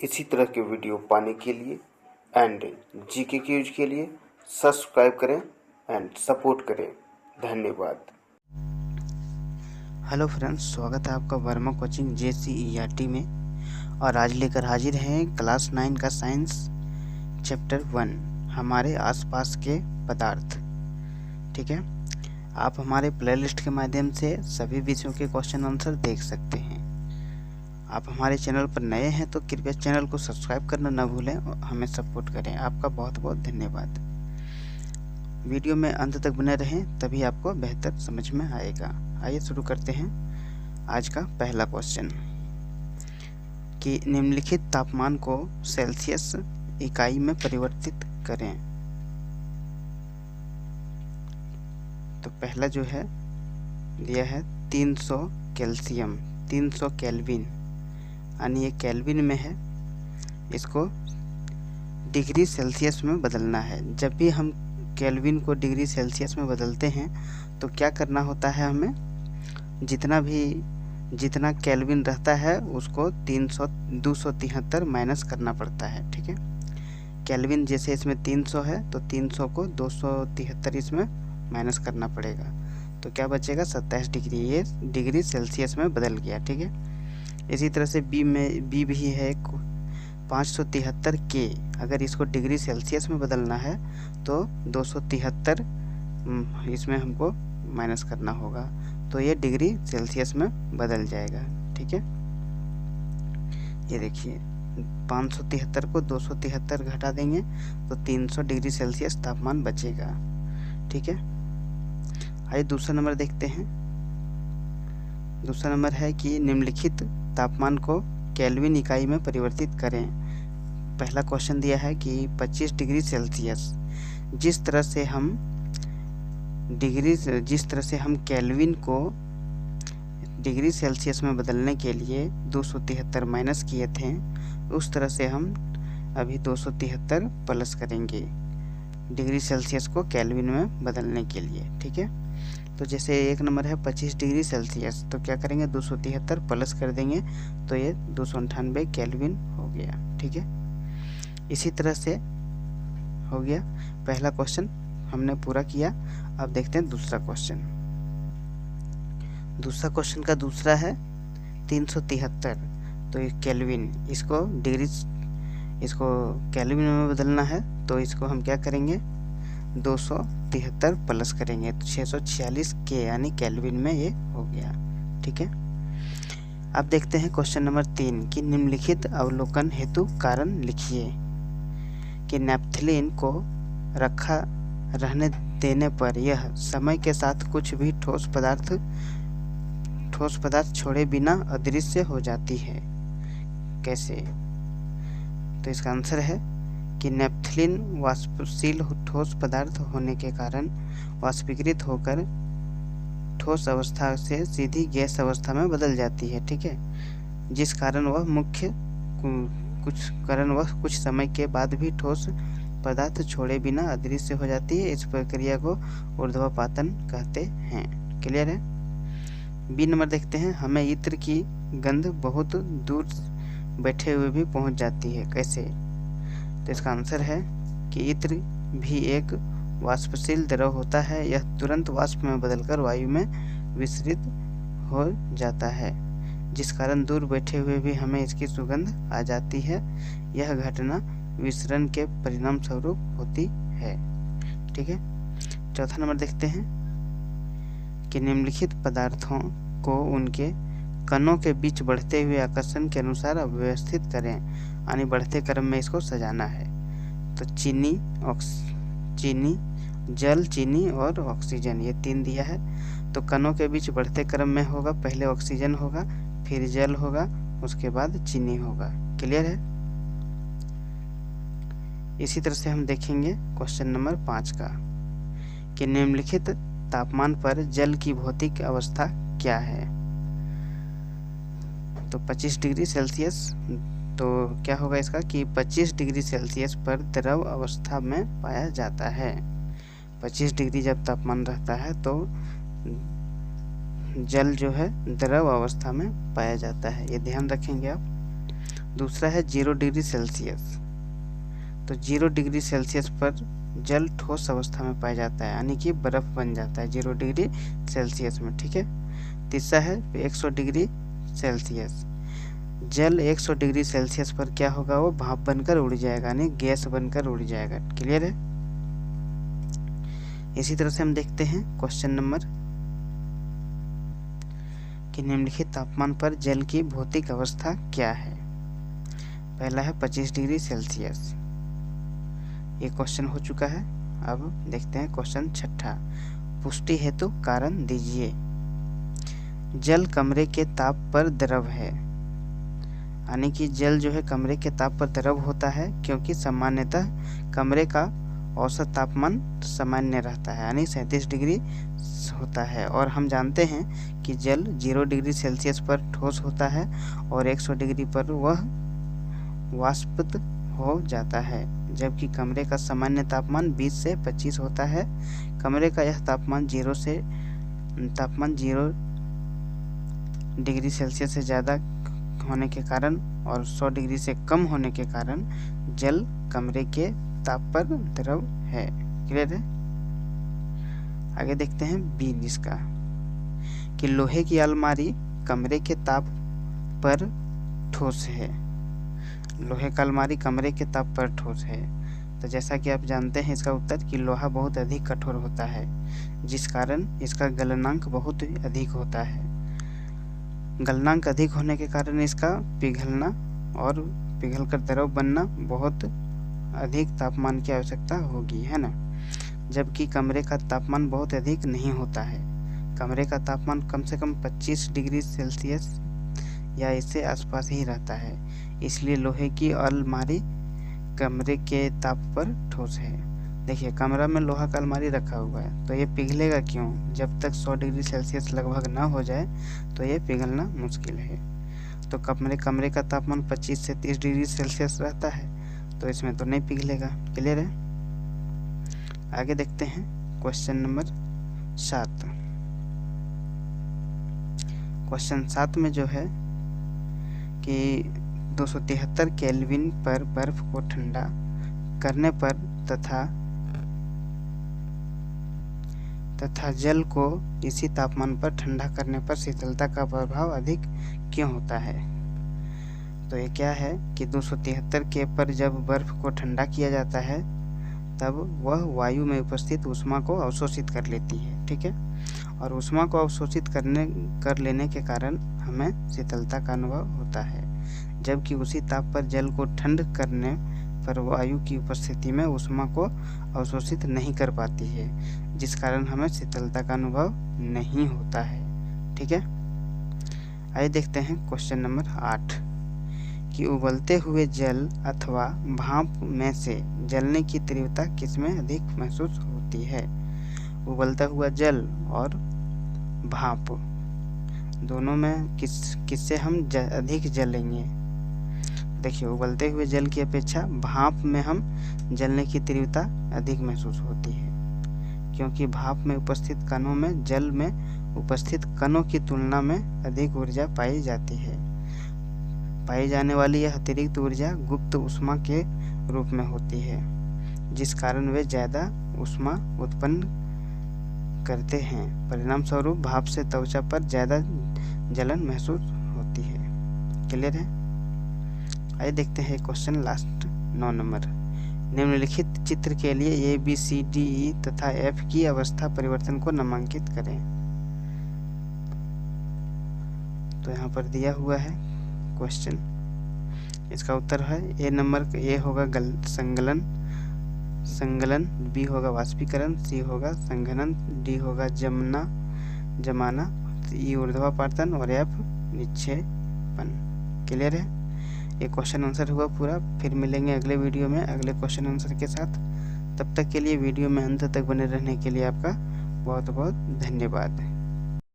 इसी तरह के वीडियो पाने के लिए एंड जीके क्यूज के लिए सब्सक्राइब करें एंड सपोर्ट करें। धन्यवाद। हेलो फ्रेंड्स, स्वागत है आपका वर्मा कोचिंग JCERT में। और आज लेकर हाजिर हैं क्लास 9 का साइंस चैप्टर 1 हमारे आसपास के पदार्थ। ठीक है, आप हमारे प्लेलिस्ट के माध्यम से सभी विषयों के क्वेश्चन आंसर देख सकते हैं। आप हमारे चैनल पर नए हैं तो कृपया चैनल को सब्सक्राइब करना न भूलें और हमें सपोर्ट करें। आपका बहुत बहुत धन्यवाद। वीडियो में अंत तक बने रहें, तभी आपको बेहतर समझ में आएगा। आइए शुरू करते हैं आज का पहला क्वेश्चन कि निम्नलिखित तापमान को सेल्सियस इकाई में परिवर्तित करें। तो पहला जो है दिया है 300 कैल्शियम, 300 केल्विन, यानी ये केल्विन में है, इसको डिग्री सेल्सियस में बदलना है। जब भी हम केल्विन को डिग्री सेल्सियस में बदलते हैं तो क्या करना होता है, हमें जितना केल्विन रहता है उसको 273 माइनस करना पड़ता है। ठीक है, केल्विन जैसे इसमें 300 है तो 300 को 273 इसमें माइनस करना पड़ेगा, तो क्या बचेगा 27 डिग्री। ये डिग्री सेल्सियस में बदल गया। ठीक है, इसी तरह से बी भी है 573 के, अगर इसको डिग्री सेल्सियस में बदलना है तो 273 इसमें हमको माइनस करना होगा, तो ये डिग्री सेल्सियस में बदल जाएगा। ठीक है, ये देखिए 573 को 273 घटा देंगे तो 300 डिग्री सेल्सियस तापमान बचेगा। ठीक है, आइए दूसरा नंबर देखते हैं। दूसरा नंबर है कि निम्नलिखित तापमान को केल्विन इकाई में परिवर्तित करें। पहला क्वेश्चन दिया है कि 25 डिग्री सेल्सियस, जिस तरह से हम केल्विन को डिग्री सेल्सियस में बदलने के लिए 273 माइनस किए थे, उस तरह से हम अभी 273 प्लस करेंगे डिग्री सेल्सियस को केल्विन में बदलने के लिए। ठीक है, तो जैसे एक नंबर है 25 डिग्री सेल्सियस, तो क्या करेंगे 273 प्लस कर देंगे तो ये 298 केल्विन हो गया। ठीक है, इसी तरह से हो गया पहला क्वेश्चन, हमने पूरा किया। अब देखते हैं दूसरा क्वेश्चन। दूसरा क्वेश्चन का दूसरा है 373, तो ये केल्विन, इसको केल्विन में बदलना है, तो इसको हम क्या करेंगे 273 प्लस करेंगे तो 646 के, यानी केल्विन में ये हो गया। ठीक है, अब देखते हैं क्वेश्चन नंबर 3 कि निम्नलिखित अवलोकन हेतु कारण लिखिए कि नैप्थलीन को रखा रहने देने पर यह समय के साथ कुछ भी ठोस पदार्थ छोड़े बिना अदृश्य हो जाती है। कैसे? तो इसका आंसर है कि नैप्थलीन वाष्पशील ठोस पदार्थ होने के कारण वाष्पीकृत होकर ठोस अवस्था से सीधी गैस अवस्था में बदल जाती है। ठीक है, जिस कारण वह कुछ समय के बाद भी ठोस पदार्थ छोड़े बिना अदृश्य हो जाती है। इस प्रक्रिया को ऊर्ध्वपातन कहते हैं। क्लियर है? बी नंबर देखते हैं। हमें इत्र की गंध बहुत दूर बैठे हुए भी पहुंच जाती है। कैसे? तो इसका आंसर है कि इत्र भी एक वाष्पशील द्रव होता है। यह तुरंत वाष्प में बदलकर वायु में विसरित हो जाता है, जिस कारण दूर बैठे हुए भी हमें इसकी सुगंध आ जाती है। यह घटना विसरण के परिणाम स्वरूप होती है। ठीक है, चौथा नंबर देखते हैं कि निम्नलिखित पदार्थों को उनके कणों के बीच बढ़ते हुए आकर्षण के अनुसार व्यवस्थित करें, यानी बढ़ते क्रम में इसको सजाना है। तो चीनी, जल, चीनी और ऑक्सीजन, ये 3 दिया है। तो कणों के बीच बढ़ते क्रम में होगा, पहले ऑक्सीजन होगा, फिर जल होगा, उसके बाद चीनी होगा। क्लियर है? इसी तरह से हम देखेंगे क्वेश्चन नंबर 5 का कि निम्नलिखित तापमान पर जल की भौतिक अवस्था क्या है। तो 25 डिग्री सेल्सियस, तो क्या होगा इसका कि 25 डिग्री सेल्सियस पर द्रव अवस्था में पाया जाता है। 25 डिग्री जब तापमान रहता है तो जल जो है द्रव अवस्था में पाया जाता है, ये ध्यान रखेंगे आप। दूसरा है 0 डिग्री सेल्सियस। तो 0 डिग्री सेल्सियस पर जल ठोस अवस्था में पाया जाता है, यानी कि बर्फ बन जाता है 0 डिग्री सेल्सियस में, ठीक है। तीसरा है 100 डिग्री सेल्सियस। जल 100 डिग्री सेल्सियस पर क्या होगा, वो भाप बनकर उड़ जाएगा, यानी गैस बनकर उड़ जाएगा। क्लियर है। इसी तरह से हम देखते हैं क्वेश्चन नंबर कि निम्नलिखित तापमान पर जल की भौतिक अवस्था क्या है। पहला है 25 डिग्री सेल्सियस। ये क्वेश्चन हो चुका है। अब देखते हैं क्वेश्चन छठा। पुष्टि हेतु कारण दीजिए। जल कमरे के ताप पर द्रव है, यानी कि जल जो है कमरे के ताप पर द्रव होता है, क्योंकि सामान्यतः कमरे का औसत तापमान सामान्य रहता है, यानी 37 डिग्री होता है। और हम जानते हैं कि जल 0 डिग्री सेल्सियस पर ठोस होता है और 100 डिग्री पर वह वाष्पित हो जाता है, जबकि कमरे का सामान्य तापमान 20 से 25 होता है। कमरे का यह तापमान 0 डिग्री सेल्सियस से ज़्यादा होने के कारण और 100 डिग्री से कम होने के कारण जल कमरे के ताप पर द्रव है। क्लियर है। आगे देखते हैं बी इसका कि लोहे की अलमारी कमरे के ताप पर ठोस है। लोहे का अलमारी कमरे के ताप पर ठोस है। तो जैसा कि आप जानते हैं इसका उत्तर कि लोहा बहुत अधिक कठोर होता है, जिस कारण इसका गलनांक बहुत अधिक होता है। गलनांक अधिक होने के कारण इसका पिघलना और पिघलकर द्रव बनना बहुत अधिक तापमान की आवश्यकता होगी, है ना। जबकि कमरे का तापमान बहुत अधिक नहीं होता है। कमरे का तापमान कम से कम 25 डिग्री सेल्सियस या इससे आसपास ही रहता है, इसलिए लोहे की अलमारी कमरे के ताप पर ठोस है। देखिए कमरा में लोहा का अलमारी रखा हुआ है, तो ये पिघलेगा क्यों? जब तक 100 डिग्री सेल्सियस लगभग ना हो जाए तो ये पिघलना मुश्किल है। तो कमरे का तापमान 25 से 30 डिग्री सेल्सियस रहता है, तो इसमें तो नहीं पिघलेगा। क्लियर है। आगे देखते हैं क्वेश्चन नंबर 7। क्वेश्चन 7 में जो है कि 273 केल्विन पर बर्फ को ठंडा करने पर तथा जल को इसी तापमान पर ठंडा करने पर शीतलता का प्रभाव अधिक क्यों होता है। तो ये क्या है कि 273 के पर जब बर्फ को ठंडा किया जाता है तब वह वायु में उपस्थित ऊष्मा को अवशोषित कर लेती है, ठीक है। और ऊष्मा को अवशोषित कर लेने के कारण हमें शीतलता का अनुभव होता है, जबकि उसी ताप पर जल को ठंड करने पर वायु की उपस्थिति में ऊष्मा को अवशोषित नहीं कर पाती है, जिस कारण हमें शीतलता का अनुभव नहीं होता है, ठीक है। आइए देखते हैं क्वेश्चन नंबर 8 कि उबलते हुए जल अथवा भाप में से जलने की तीव्रता किसमें अधिक महसूस होती है। उबलता हुआ जल और भाप दोनों में किससे हम अधिक जलेंगे। देखिए उबलते हुए जल की अपेक्षा भाप में हम जलने की तीव्रता अधिक महसूस होती है, क्योंकि भाप में उपस्थित कणों में जल में उपस्थित कणों की तुलना में अधिक ऊर्जा पाई जाती है। पाई जाने वाली यह अतिरिक्त ऊर्जा गुप्त ऊष्मा के रूप में होती है, जिस कारण वे ज़्यादा ऊष्मा उत्पन्न करते हैं। परिणाम स्वरूप भाप से त्वचा पर ज़्यादा जलन महसूस होती है। क्लियर है। आइए देखते हैं क्वेश्चन लास्ट 9 नंबर। निम्नलिखित चित्र के लिए A, B, C, D, E तथा F की अवस्था परिवर्तन को नामांकित करें। तो यहाँ पर दिया हुआ है क्वेश्चन, इसका उत्तर है A नंबर। A होगा संगलन, B होगा वाष्पीकरण, C होगा संघनन, D होगा जमाना, E ऊर्ध्वापातन और F निक्षेपण। क्लियर है। ये क्वेश्चन आंसर हुआ पूरा। फिर मिलेंगे अगले वीडियो में अगले क्वेश्चन आंसर के साथ। तब तक के लिए वीडियो में अंत तक बने रहने के लिए आपका बहुत बहुत धन्यवाद।